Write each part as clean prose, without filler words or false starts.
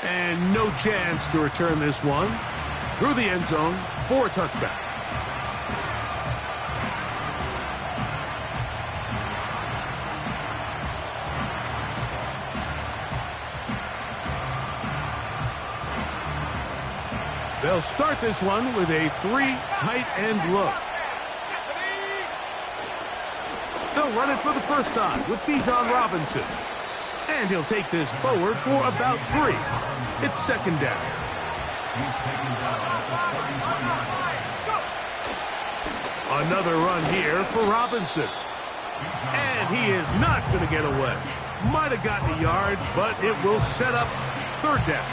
And no chance to return this one through the end zone for a touchback. They'll start this one with a 3 tight end look. They'll run it for the first time with Bijan Robinson. And he'll take this forward for about 3. It's second down. Another run here for Robinson. And he is not going to get away. Might have gotten a yard, but it will set up third down.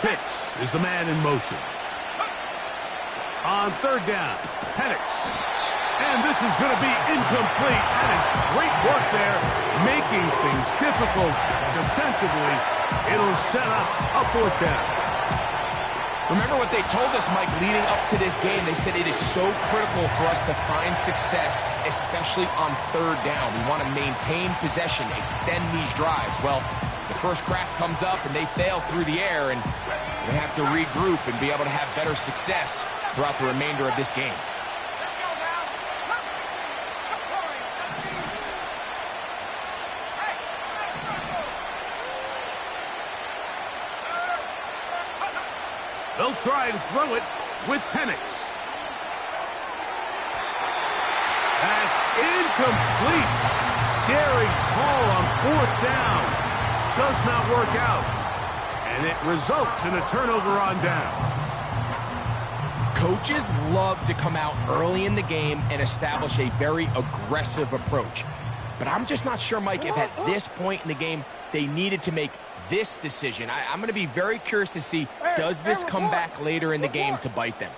Pitts is the man in motion. On third down, Penix. And this is going to be incomplete. That is great work there, making things difficult defensively. It'll set up a fourth down. Remember what they told us, Mike, leading up to this game. They said it is so critical for us to find success, especially on third down. We want to maintain possession, extend these drives. Well, the first crack comes up and they fail through the air, and we have to regroup and be able to have better success throughout the remainder of this game. They'll try to throw it with Penix. That's incomplete. Daring call on fourth down. Does not work out. And it results in a turnover on downs. Coaches love to come out early in the game and establish a very aggressive approach. But I'm just not sure, Mike, if at this point in the game they needed to make this decision. I'm going to be very curious to see, does this come back later in the game to bite them?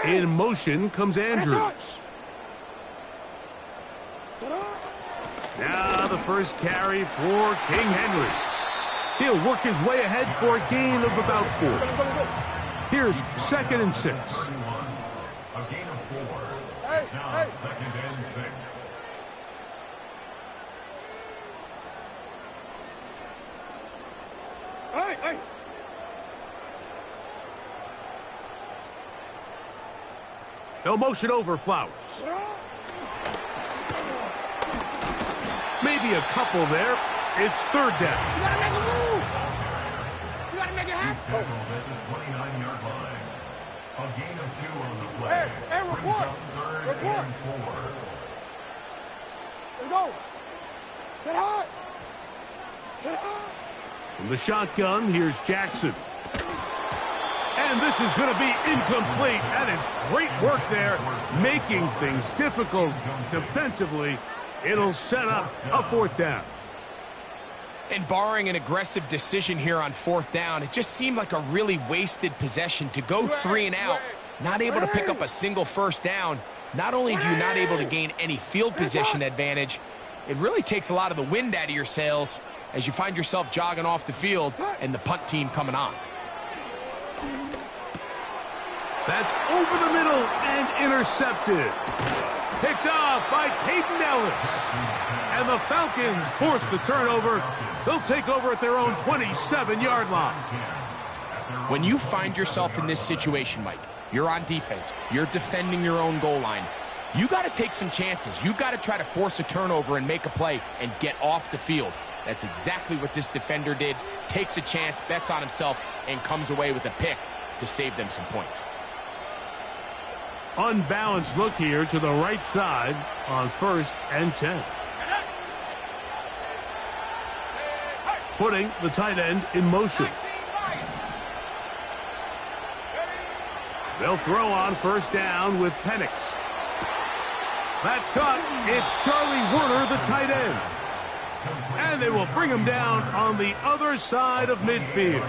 In motion comes Andrews. Now the first carry for King Henry. He'll work his way ahead for a gain of about 4. Here's 2nd and 6. A gain of 4. It's now 2nd and 6. They'll motion over Flowers. Maybe a couple there. It's third down. You gotta make a move. You gotta make it happen. At the 29-yard line. A gain of 2 on the play. Hey, report. Report. And 4. Let's go. Sit hard. Sit hard. From the shotgun, here's Jackson. And this is going to be incomplete. That is great work there, making things difficult defensively. It'll set up a fourth down. And barring an aggressive decision here on fourth down, it just seemed like a really wasted possession to go 3 and out, not able to pick up a single first down. Not only do you not able to gain any field position advantage, it really takes a lot of the wind out of your sails as you find yourself jogging off the field and the punt team coming on. That's over the middle and intercepted. Picked off by Caden Ellis. And the Falcons force the turnover. They'll take over at their own 27-yard line. When you find yourself in this situation, Mike, you're on defense, you're defending your own goal line, you got to take some chances. You got to try to force a turnover and make a play and get off the field. That's exactly what this defender did. Takes a chance, bets on himself, and comes away with a pick to save them some points. Unbalanced look here to the right side on 1st and 10. Putting the tight end in motion. They'll throw on first down with Penix. That's caught. It's Charlie Werner, the tight end. And they will bring him down on the other side of midfield.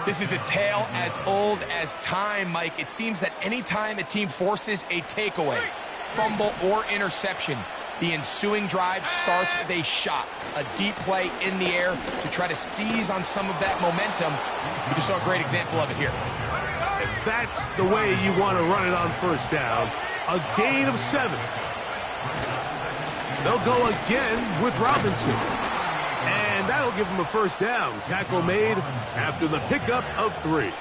This is a tale as old as time, Mike. It seems that anytime a team forces a takeaway, fumble, or interception, The ensuing drive starts with a shot, a deep play in the air to try to seize on some of that momentum. You just saw a great example of it here. If that's the way you want to run it on first down, a gain of 7. They'll go again with Robinson. And that'll give him a first down. Tackle made after the pickup of 3.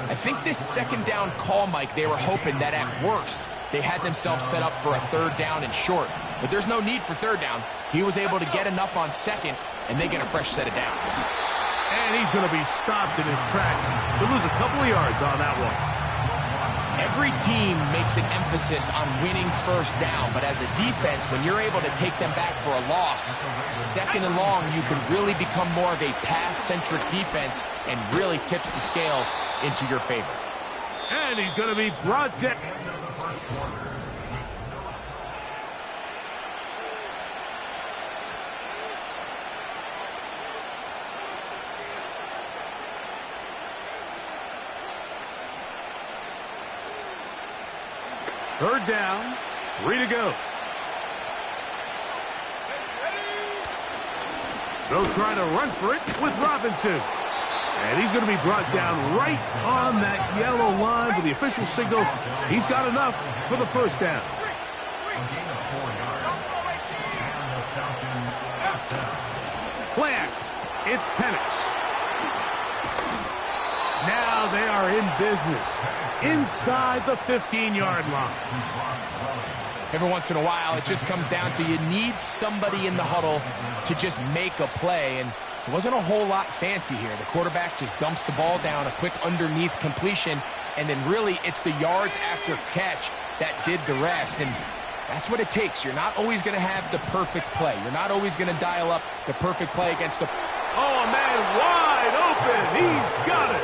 I think this second down call, Mike, they were hoping that at worst they had themselves set up for a third down and short. But there's no need for third down. He was able to get enough on second, and they get a fresh set of downs. And he's going to be stopped in his tracks. He'll lose a couple of yards on that one. Every team makes an emphasis on winning first down, but as a defense, when you're able to take them back for a loss, second and long, you can really become more of a pass-centric defense and really tips the scales into your favor. And he's going to be brought down. Third down, 3 to go. They'll try to run for it with Robinson. And he's going to be brought down right on that yellow line with the official signal. He's got enough for the first down. Play action. It's Penix. Now they are in business inside the 15-yard line. Every once in a while, it just comes down to you need somebody in the huddle to just make a play, and it wasn't a whole lot fancy here. The quarterback just dumps the ball down, a quick underneath completion, and then really it's the yards after catch that did the rest, and that's what it takes. You're not always going to have the perfect play. You're not always going to dial up the perfect play against the... Oh, a man wide open. He's got it.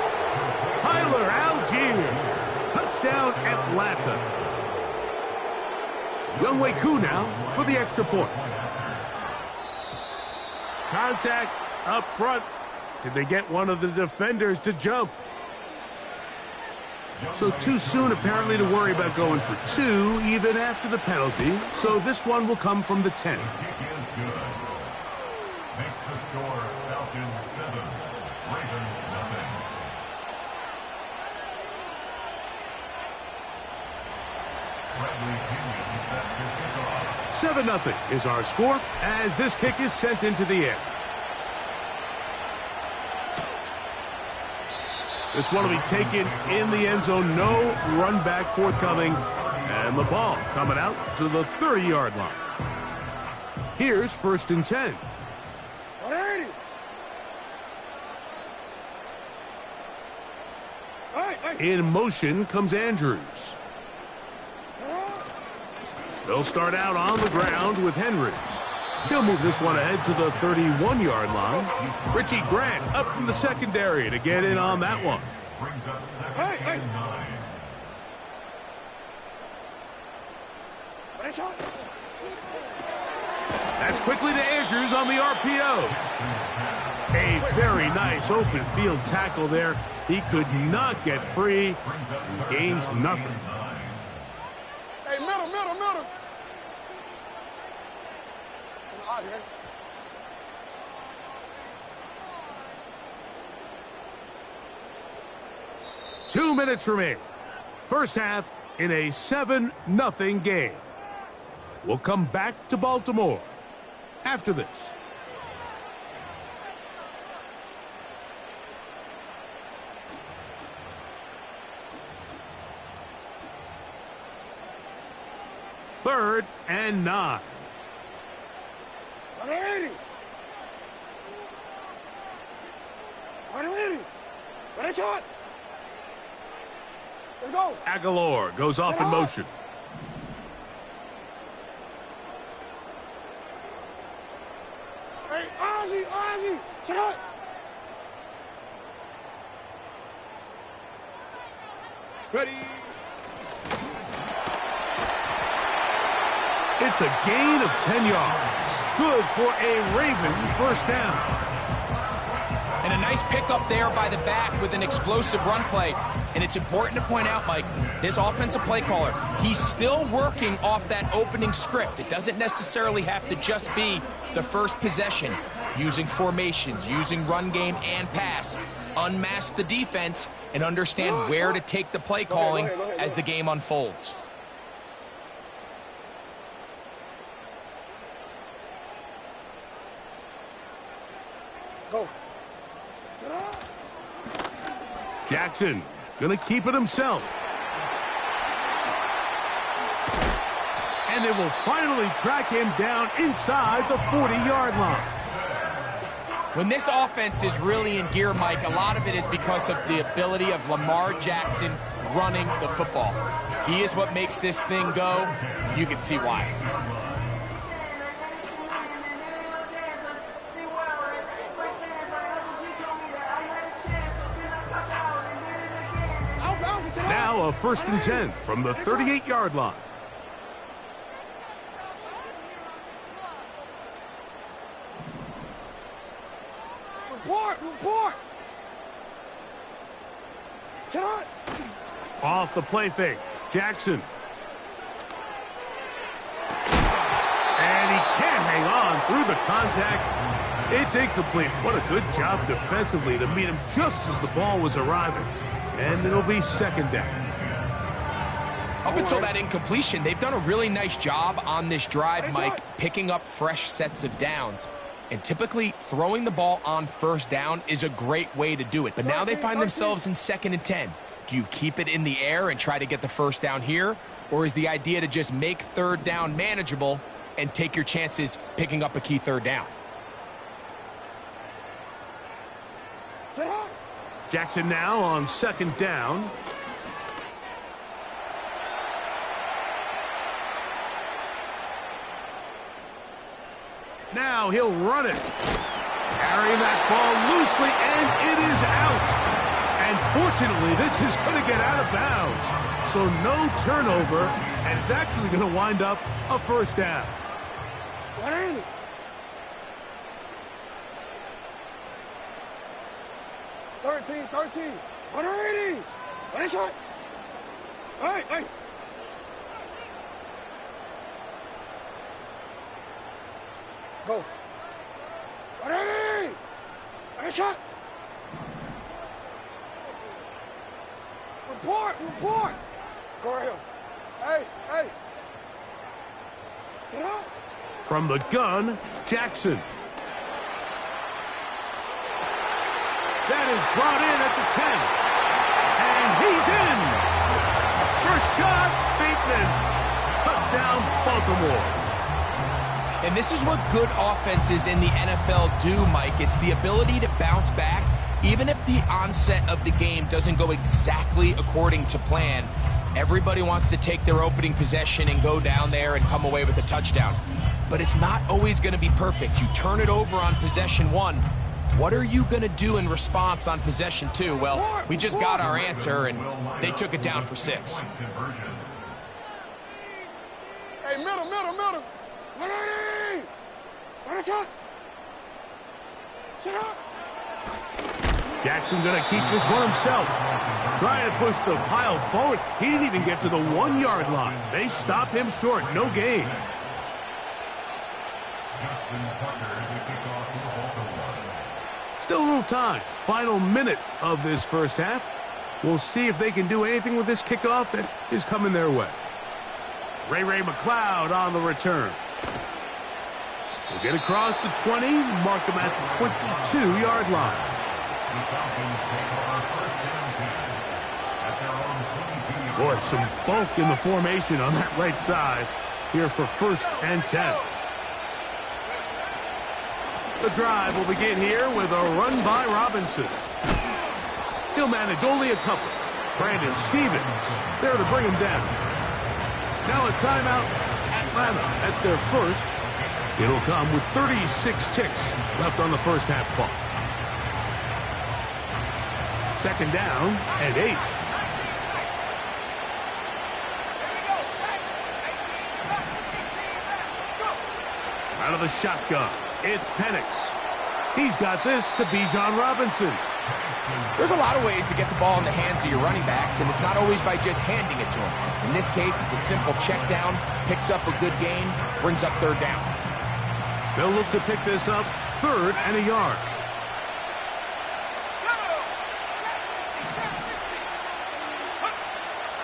Tyler Algier. Touchdown, Atlanta. Younghoe Koo now for the extra point. Contact up front. Did they get one of the defenders to jump? So too soon, apparently, to worry about going for 2, even after the penalty. So this one will come from the 10. Makes the score Falcons 7, Ravens nothing. Bradley Pinion set to kick off. 7-0 is our score as this kick is sent into the air. This one will be taken in the end zone. No run back forthcoming. And the ball coming out to the 30-yard line. Here's 1st and 10. In motion comes Andrews. They'll start out on the ground with Henry. He'll move this one ahead to the 31-yard line. Richie Grant up from the secondary to get in on that one. Brings up 2nd and 9. That's quickly to Andrews on the RPO. A very nice open field tackle there. He could not get free and gains nothing. Hey, middle. Two minutes remain. First half in a 7-0 game. We'll come back to Baltimore after this. Third and 9. Let's go. Aguilar goes off in motion. Hey, Ozzy, sit up. Ready. It's a gain of 10 yards. Good for a Raven first down. And a nice pickup there by the back with an explosive run play. And it's important to point out, Mike, this offensive play caller, he's still working off that opening script. It doesn't necessarily have to just be the first possession. Using formations, using run game and pass. Unmask the defense and understand where to take the play calling as the game unfolds. Go. Jackson gonna keep it himself. And they will finally track him down inside the 40-yard line. When this offense is really in gear, Mike, a lot of it is because of the ability of Lamar Jackson running the football. He is what makes this thing go. You can see why. Now a 1st and 10 from the 38-yard line. Report! Sit on! Off the play fake, Jackson. And he can't hang on through the contact. It's incomplete. What a good job defensively to meet him just as the ball was arriving. And it'll be 2nd down. Up until that incompletion, they've done a really nice job on this drive, Mike, picking up fresh sets of downs. And typically, throwing the ball on 1st down is a great way to do it. But now they find themselves in 2nd and 10. Do you keep it in the air and try to get the 1st down here? Or is the idea to just make 3rd down manageable and take your chances picking up a key 3rd down? Jackson now on 2nd down. Now he'll run it. Carrying that ball loosely, and it is out. And fortunately, this is going to get out of bounds. So no turnover, and it's actually going to wind up a 1st down. What is it? Thirteen. What are it? What is it? Hey! Go. What are it? What is it? Report! Go right here. Hey! Sit up. From the gun, Jackson. That is brought in at the 10. And he's in. First shot, Bateman. Touchdown, Baltimore. And this is what good offenses in the NFL do, Mike. It's the ability to bounce back, even if the onset of the game doesn't go exactly according to plan. Everybody wants to take their opening possession and go down there and come away with a touchdown. But it's not always going to be perfect. You turn it over on possession 1. What are you going to do in response on possession 2? Well, we just got our answer, and they took it down for 6. Hey, middle. What are they? What is it? Sit up. Jackson going to keep this one himself. Trying to push the pile forward. He didn't even get to the 1-yard line. They stop him short. No gain. Still a little time. Final minute of this 1st half. We'll see if they can do anything with this kickoff that is coming their way. Ray McLeod on the return. We'll get across the 20, mark him at the 22-yard line. Boy, some bulk in the formation on that right side here for 1st and 10. The drive will begin here with a run by Robinson. He'll manage only a couple. Brandon Stevens there to bring him down. Now a timeout, Atlanta. That's their first. It'll come with 36 ticks left on the 1st half clock. 2nd down and 8. Out of the shotgun, it's Penix. He's got this to Bijan Robinson. There's a lot of ways to get the ball in the hands of your running backs, and it's not always by just handing it to them. In this case, it's a simple check down, picks up a good gain, brings up third down. They'll look to pick this up, 3rd and a yard.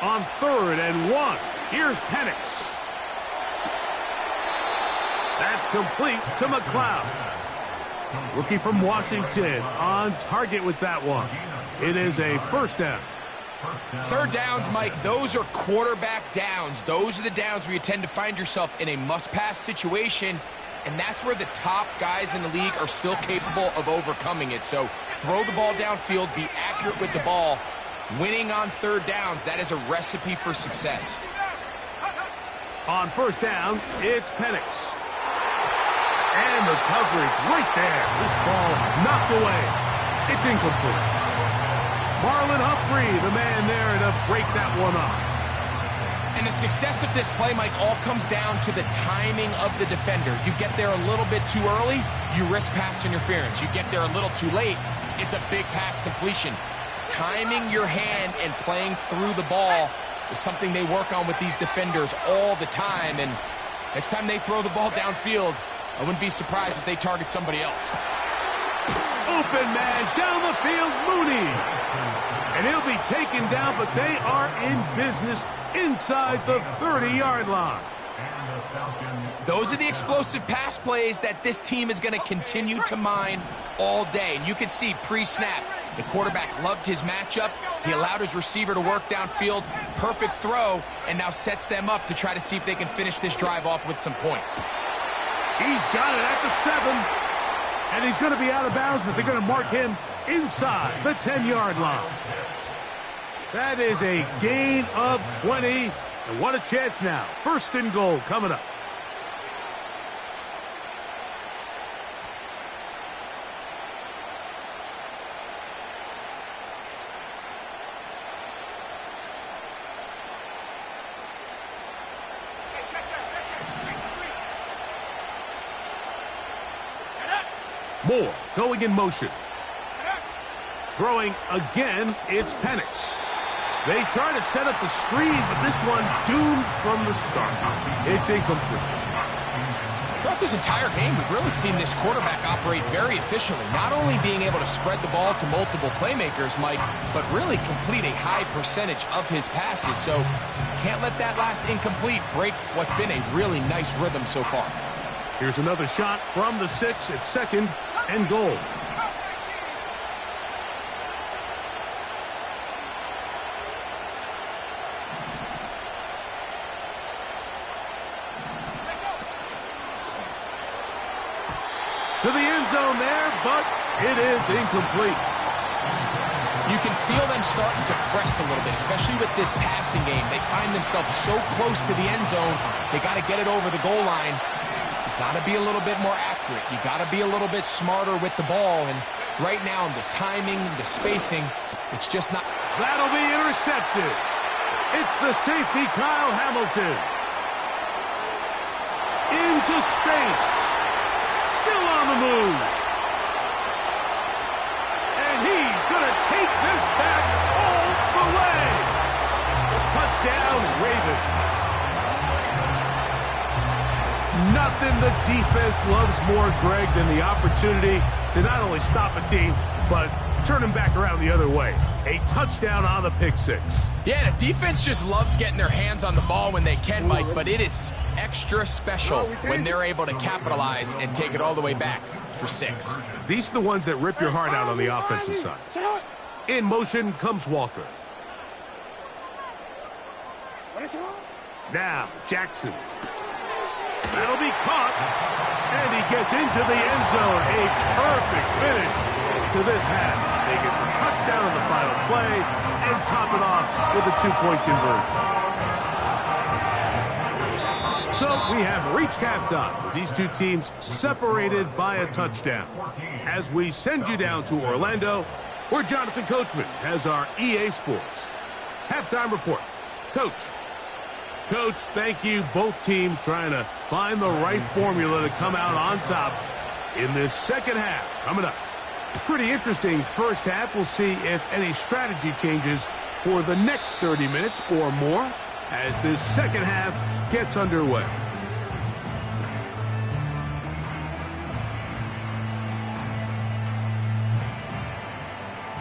On 3rd and 1, here's Penix. That's complete to McLeod. Rookie from Washington on target with that one. It is a 1st down. 3rd downs, Mike, those are quarterback downs. Those are the downs where you tend to find yourself in a must-pass situation, and that's where the top guys in the league are still capable of overcoming it. So throw the ball downfield, be accurate with the ball. Winning on 3rd downs, that is a recipe for success. On 1st down, it's Penix. And the coverage right there. This ball knocked away. It's incomplete. Marlon Humphrey, the man there to break that one up. And the success of this play, Mike, all comes down to the timing of the defender. You get there a little bit too early, you risk pass interference. You get there a little too late, it's a big pass completion. Timing your hand and playing through the ball is something they work on with these defenders all the time. And next time they throw the ball downfield, I wouldn't be surprised if they target somebody else. Open man down the field, Mooney. And he'll be taken down, but they are in business inside the 30-yard line. Those are the explosive pass plays that this team is going to continue to mine all day. And you can see pre-snap, the quarterback loved his matchup. He allowed his receiver to work downfield. Perfect throw, and now sets them up to try to see if they can finish this drive off with some points. He's got it at the 7. And he's going to be out of bounds, but they're going to mark him inside the 10-yard line. That is a gain of 20. And what a chance now. 1st and goal coming up. Moore going in motion. Throwing again, it's Penix. They try to set up the screen, but this one doomed from the start. It's incomplete. Throughout this entire game, we've really seen this quarterback operate very efficiently, not only being able to spread the ball to multiple playmakers, Mike, but really complete a high percentage of his passes. So can't let that last incomplete break what's been a really nice rhythm so far. Here's another shot from the 6 at 2nd and goal. To the end zone there, but it is incomplete. You can feel them starting to press a little bit, especially with this passing game. They find themselves so close to the end zone, they got to get it over the goal line. You got to be a little bit more accurate. You got to be a little bit smarter with the ball. And right now, the timing, the spacing, it's just not. That'll be intercepted. It's the safety, Kyle Hamilton. Into space. Still on the move. And he's going to take this back all the way. Touchdown, Ravens. Nothing the defense loves more, Greg, than the opportunity to not only stop a team, but turn them back around the other way. A touchdown on the pick 6. Yeah, the defense just loves getting their hands on the ball when they can, Mike, but it is extra special when they're able to capitalize and take it all the way back for 6. These are the ones that rip your heart out on the offensive side. In motion comes Walker. Now, Jackson. That'll be caught. And he gets into the end zone. A perfect finish to this half. They get the touchdown on the final play and top it off with a 2-point conversion. So we have reached halftime with these two teams separated by a touchdown. As we send you down to Orlando, where Jonathan Coachman has our EA Sports halftime report. Coach, thank you. Both teams trying to find the right formula to come out on top in this second half. Coming up. Pretty interesting first half. We'll see if any strategy changes for the next 30 minutes or more as this second half gets underway.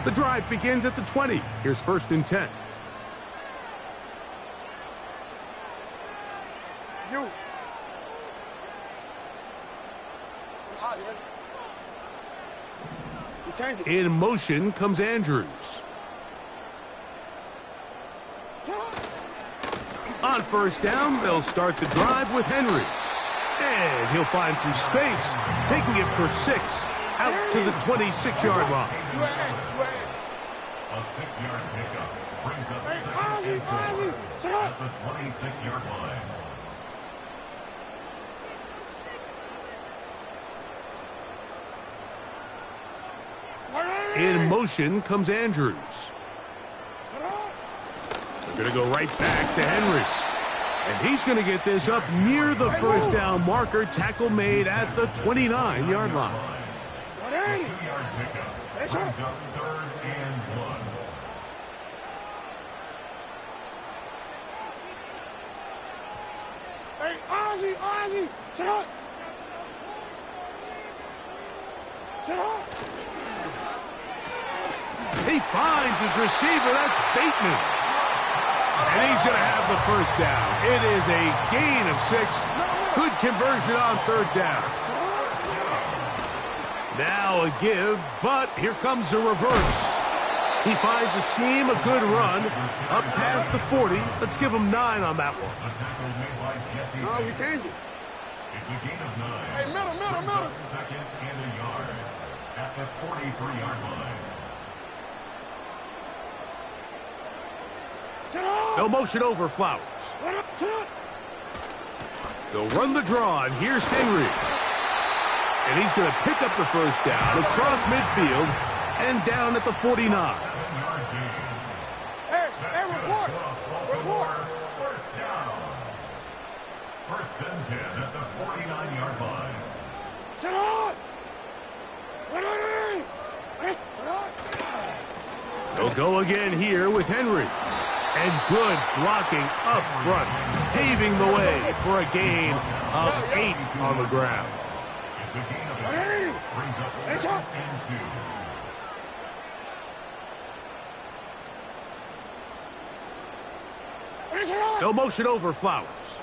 The drive begins at the 20. Here's 1st and 10. You. In motion comes Andrews. On 1st down, they'll start the drive with Henry. And he'll find some space, taking it for 6, out to the 26-yard line. A 6-yard pickup brings up 2nd and 4 at the 26-yard line. In motion comes Andrews. They're going to go right back to Henry. And he's going to get this up near the 1st down marker. Tackle made at the 29-yard line. A 2-yard pickup brings up 3rd and 1. Hey, Ozzy, sit up. Sit up. He finds his receiver. That's Bateman. And he's going to have the 1st down. It is a gain of 6. Good conversion on 3rd down. Now a give, but here comes a reverse. He finds a seam, a good run, up past the 40. Let's give him 9 on that one. A tackle made by Jesse. No, we changed it. It's a gain of 9. Hey, middle. Brings up 2nd and a yard at the 43-yard line. Sit up. No motion over Flowers. Sit up. They'll run the draw, and here's Henry. And he's going to pick up the 1st down across midfield and down at the 49. 7-yard gain. Hey, report. 1st down. 1st and 10 at the 49-yard line. Sit up. They'll go again here with Henry. And good blocking up front, paving the way for a gain of 8 on the ground. It's a gain of 8. Brings up 2nd and 2. No motion over Flowers.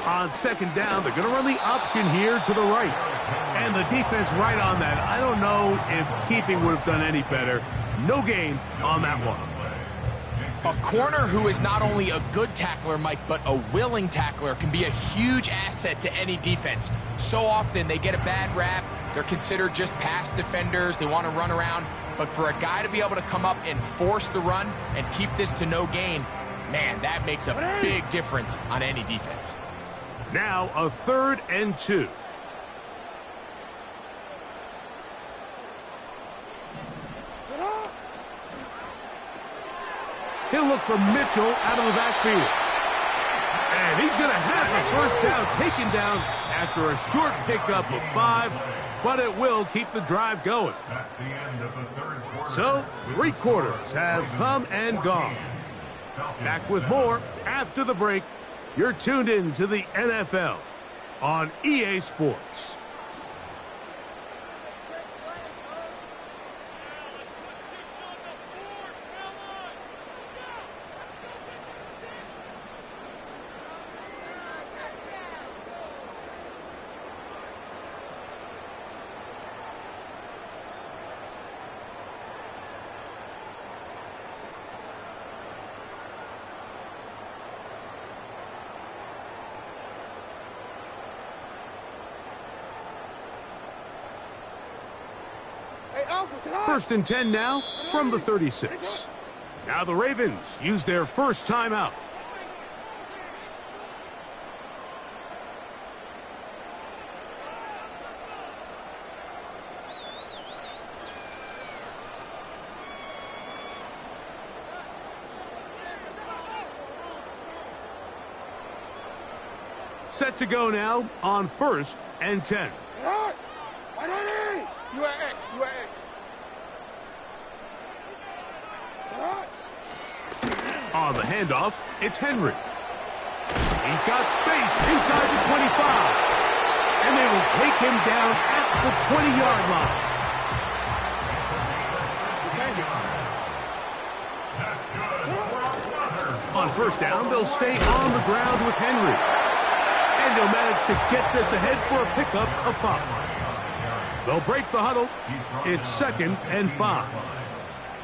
On 2nd down, they're going to run the option here to the right. And the defense right on that. I don't know if keeping would have done any better. No gain on that one. A corner who is not only a good tackler, Mike, but a willing tackler can be a huge asset to any defense. So often they get a bad rap. They're considered just pass defenders. They want to run around. But for a guy to be able to come up and force the run and keep this to no gain, man, that makes a big difference on any defense. Now a 3rd and 2. He'll look for Mitchell out of the backfield. And he's going to have the 1st down taken down after a short pickup of 5, but it will keep the drive going. That's the end of the 3rd quarter. So, 3 quarters have come and gone. Back with more after the break. You're tuned in to the NFL on EA Sports. First and 10 now from the 36. Now the Ravens use their first timeout. Set to go now on 1st and 10. Sit hot. Why not A? You at X. You at X. Sit hot. On the handoff, it's Henry. He's got space inside the 25. And they will take him down at the 20-yard line. On 1st down, they'll stay on the ground with Henry. And they'll manage to get this ahead for a pickup of 5. They'll break the huddle. It's 2nd and 5.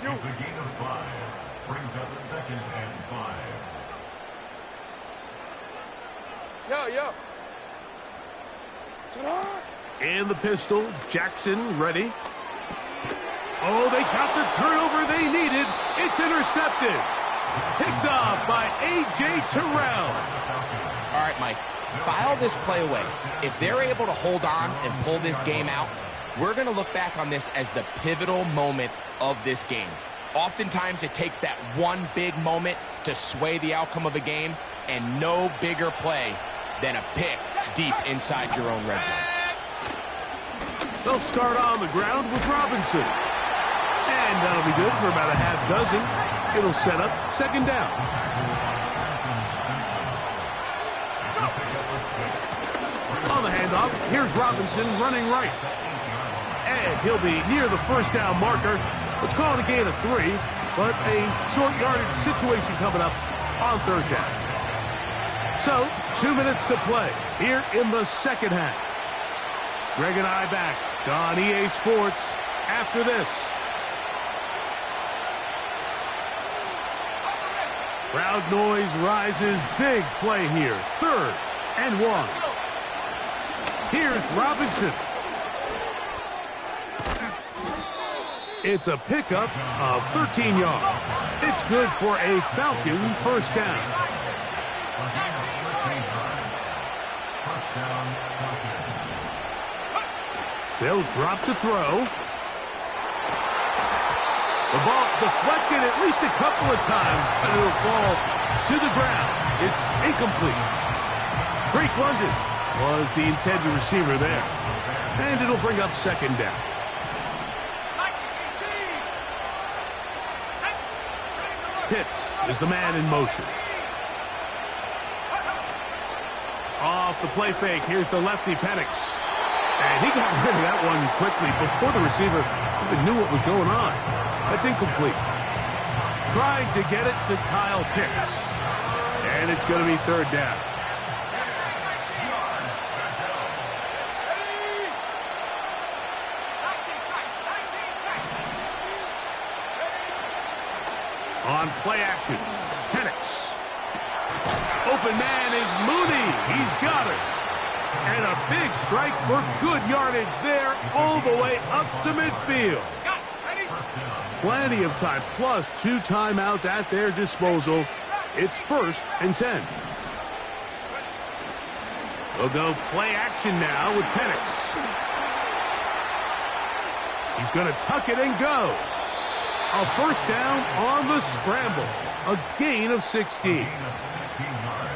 It's a gain of 5. Brings up 2nd and 5. Yo. Sit hot. In the pistol, Jackson ready. Oh, they got the turnover they needed. It's intercepted. Picked off by A.J. Terrell. All right, Mike, file this play away. If they're able to hold on and pull this game out, we're going to look back on this as the pivotal moment of this game. Oftentimes, it takes that one big moment to sway the outcome of a game, and no bigger play than a pick deep inside your own red zone. They'll start on the ground with Robinson. And that'll be good for about a half dozen. It'll set up 2nd down. On the handoff, here's Robinson running right. And he'll be near the 1st down marker. Let's call it a gain of 3, but a short yardage situation coming up on 3rd down. So, 2 minutes to play here in the 2nd half. Greg and I back on EA Sports after this. Crowd noise rises. Big play here. 3rd and 1. Here's Robinson. It's a pickup of 13 yards. It's good for a Falcon 1st down. They'll drop to throw. The ball deflected at least a couple of times, and it'll fall to the ground. It's incomplete. Drake London was the intended receiver there. And it'll bring up 2nd down. Pitts is the man in motion. Off the play fake, here's the lefty Penix. And he got rid of that one quickly before the receiver even knew what was going on. That's incomplete. Trying to get it to Kyle Pitts. And it's going to be 3rd down. On play action, Penix. Open man is Mooney. He's got it. And a big strike for good yardage there all the way up to midfield. Plenty of time, plus 2 timeouts at their disposal. It's 1st and 10. They'll go play action now with Penix. He's going to tuck it and go. A 1st down on the scramble. A gain of 16.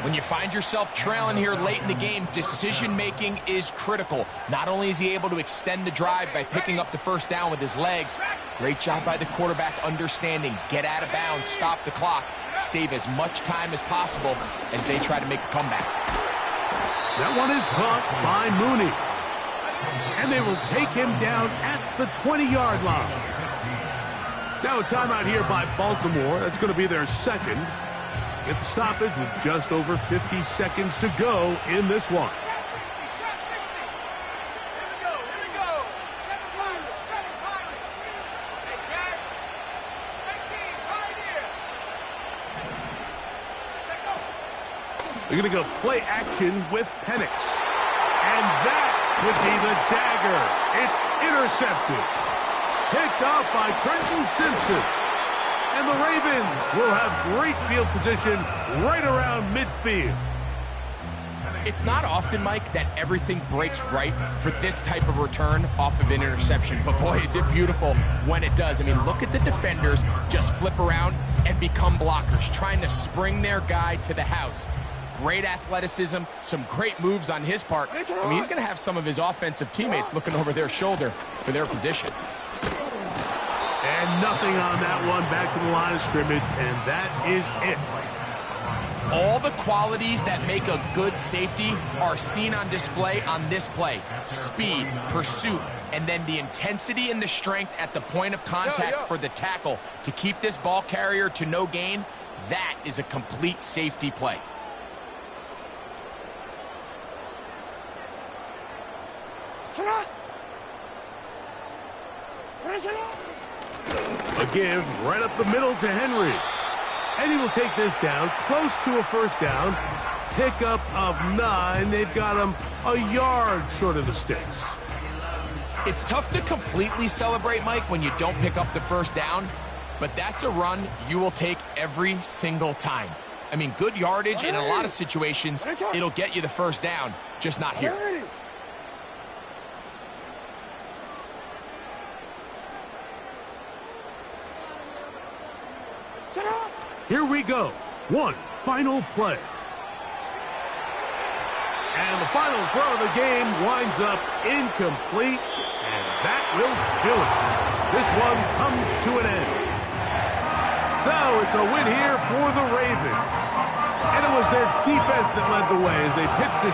When you find yourself trailing here late in the game, decision-making is critical. Not only is he able to extend the drive by picking up the 1st down with his legs, great job by the quarterback understanding, get out of bounds, stop the clock, save as much time as possible as they try to make a comeback. That one is caught by Mooney. And they will take him down at the 20-yard line. Now a timeout here by Baltimore. That's going to be their 2nd. Get the stoppage with just over 50 seconds to go in this one. They're going to go play action with Penix. And that would be the dagger. It's intercepted. Picked off by Trenton Simpson. And the Ravens will have great field position right around midfield. It's not often, Mike, that everything breaks right for this type of return off of an interception. But boy, is it beautiful when it does. I mean, look at the defenders just flip around and become blockers, trying to spring their guy to the house. Great athleticism, some great moves on his part. I mean, he's going to have some of his offensive teammates looking over their shoulder for their position. And nothing on that one. Back to the line of scrimmage, and that is it. All the qualities that make a good safety are seen on display on this play. Speed, pursuit, and then the intensity and the strength at the point of contact for the tackle to keep this ball carrier to no gain. That is a complete safety play. A give right up the middle to Henry. And he will take this down, close to a first down. Pickup of 9. They've got him a yard short of the sticks. It's tough to completely celebrate, Mike, when you don't pick up the first down, but that's a run you will take every single time. I mean, good yardage in a lot of situations, it'll get you the first down, just not here. Here we go. One final play. And the final throw of the game winds up incomplete, and that will do it. This one comes to an end. So it's a win here for the Ravens. And it was their defense that led the way as they pitched a